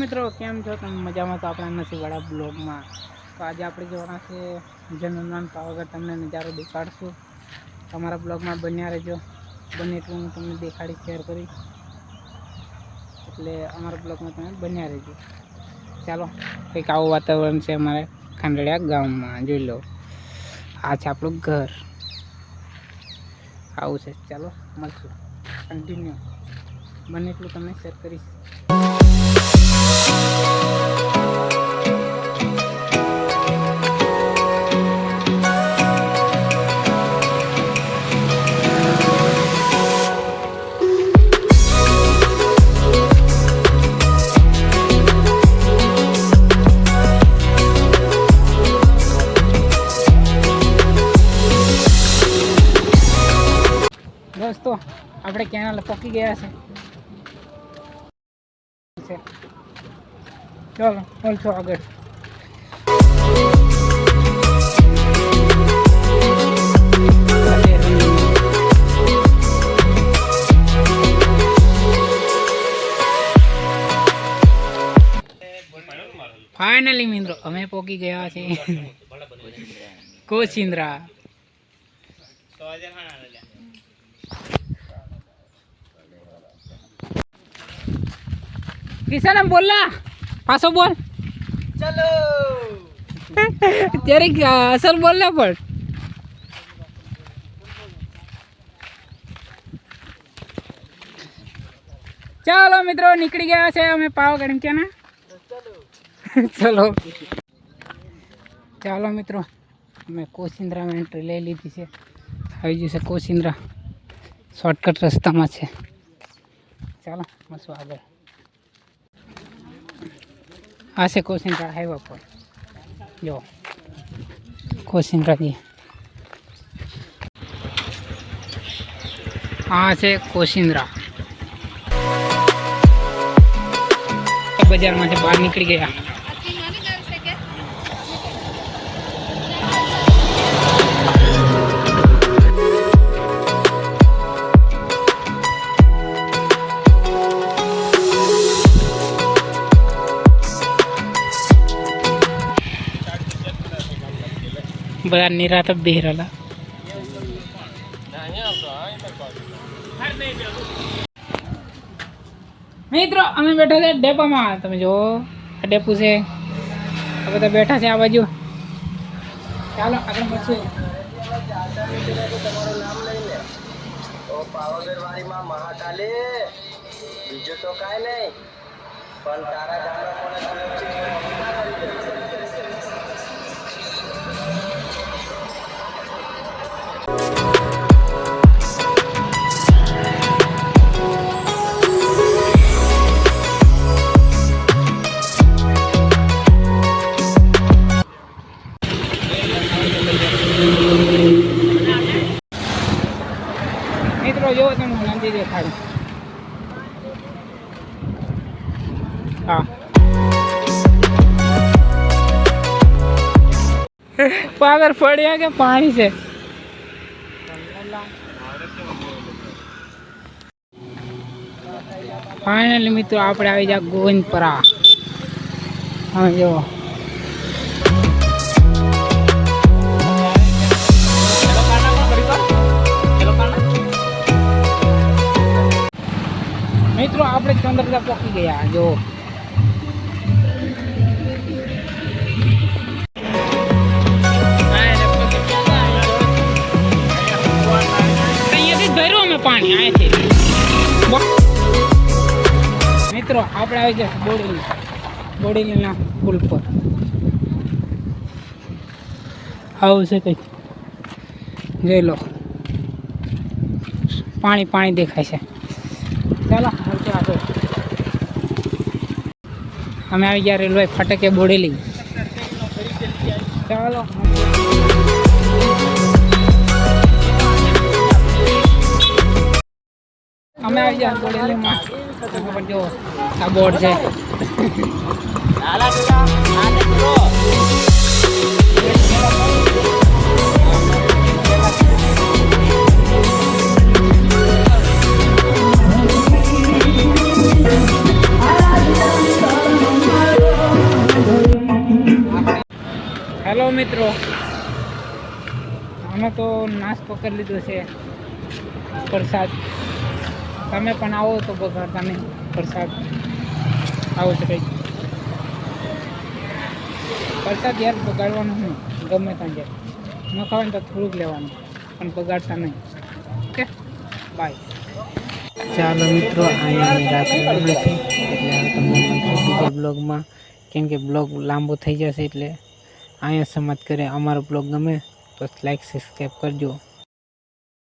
મિત્રો કેમ છો તમે? મજામાં? તો આપણા નસીબવાળા બ્લોગમાં તો આજે આપણે જવાના છે જનનાન પાવાગઢ. તમને નજારો દેખાડશું, તમારા બ્લોગમાં બન્યા રહેજો. બને એટલું હું તમને દેખાડીશ, શેર કરીશ, એટલે અમારા બ્લોગમાં તમે બન્યા રહેજો. ચાલો, કંઈક આવું વાતાવરણ છે અમારે ખાંડડિયા ગામમાં. જોઈ લો, આ છે આપણું ઘર, આવું છે. ચાલો મળશું, કન્ટિન્યુ બને એટલું તમને શેર કરીશ. દોસ્તો, આપણે કેનાલ પકી ગયા છે. ચાલો મળશું આગળ. ફાઇનલી મિત્રો અમે પહોંચી ગયા છીએ કોચિંદ્રા. કિશન બોલલા પાછો બોલ. ચલો ત્યારે અસલ બોલના પણ. ચાલો મિત્રો નીકળી ગયા છે અમે પાવાગઢ. ક્યાં ના ચલો ચાલો મિત્રો, અમે કોચિંદ્રામાં એન્ટ્રી લઈ લીધી છે. આવી ગયું છે કોચિંદ્રા, શોર્ટકટ રસ્તામાં છે. ચાલો મળશું આગળ. આ છે કોચિંદ્રા હાઈવે પર. જો કોચિંદ્રાથી આ છે કોચિંદ્રા. બજારમાંથી બહાર નીકળી ગયા. બધા નિરાત બેહરેલા. મિત્રો અમે બેઠા છે ડેપામાં. તમે જો આ ડેપુ છે, આ બધા બેઠા છે આ બાજુ. ચાલો આગળ મળશું. તમારું નામ લઈને તો પાવાગઢ વાડીમાં મહાકાલી બીજું તો કાંઈ નહીં, પણ તારા ગામના કોને મિત્રો જોવો તમે નંદી દેખાડો. હા પાગર પડ્યા કે પાણી છે. ફાઇનલી મિત્રો આપણે આવી જાય ગોવિંદપરા. હા જો મિત્રો આપણે ચંદ્રતા પહોંચી ગયા. જો અહીંયાથી ભર્યું અમે પાણી અહીંયાથી. મિત્રો આપણે આવી ગયા બોડેલીના પુલ પર. આવું છે કંઈક, જોઈ લો. પાણી દેખાય છે. ચાલો મળશે આગળ. અમે આવી ગયા રેલવે ફાટકે બોડેલી. ચાલો અમે આવી ગયા બોડેલીમાં. જો આ બોર્ડ છે. મિત્રો, અમે તો નાસ્તો કરી લીધો છે, પ્રસાદ. તમે પણ આવો તો બગાડતા નહીં પ્રસાદ. આવો છે કંઈક પ્રસાદ યાર, બગાડવાનું નહીં. ગમે ત્યાં જાય ન ખાવાનું તો થોડુંક લેવાનું, પણ બગાડતા નહીં. Okay, bye. ચાલો મિત્રો, અહીંયા અમે રાખવાનું નથી, એટલે હવે તમને મળશું બીજા બ્લોગમાં. કેમ કે બ્લોગ લાંબો થઈ જશે, એટલે અહીંયા સમાપ્ત કરે. અમારો બ્લોગ ગમે તો લાઈક સબસ્ક્રાઈબ કરજો.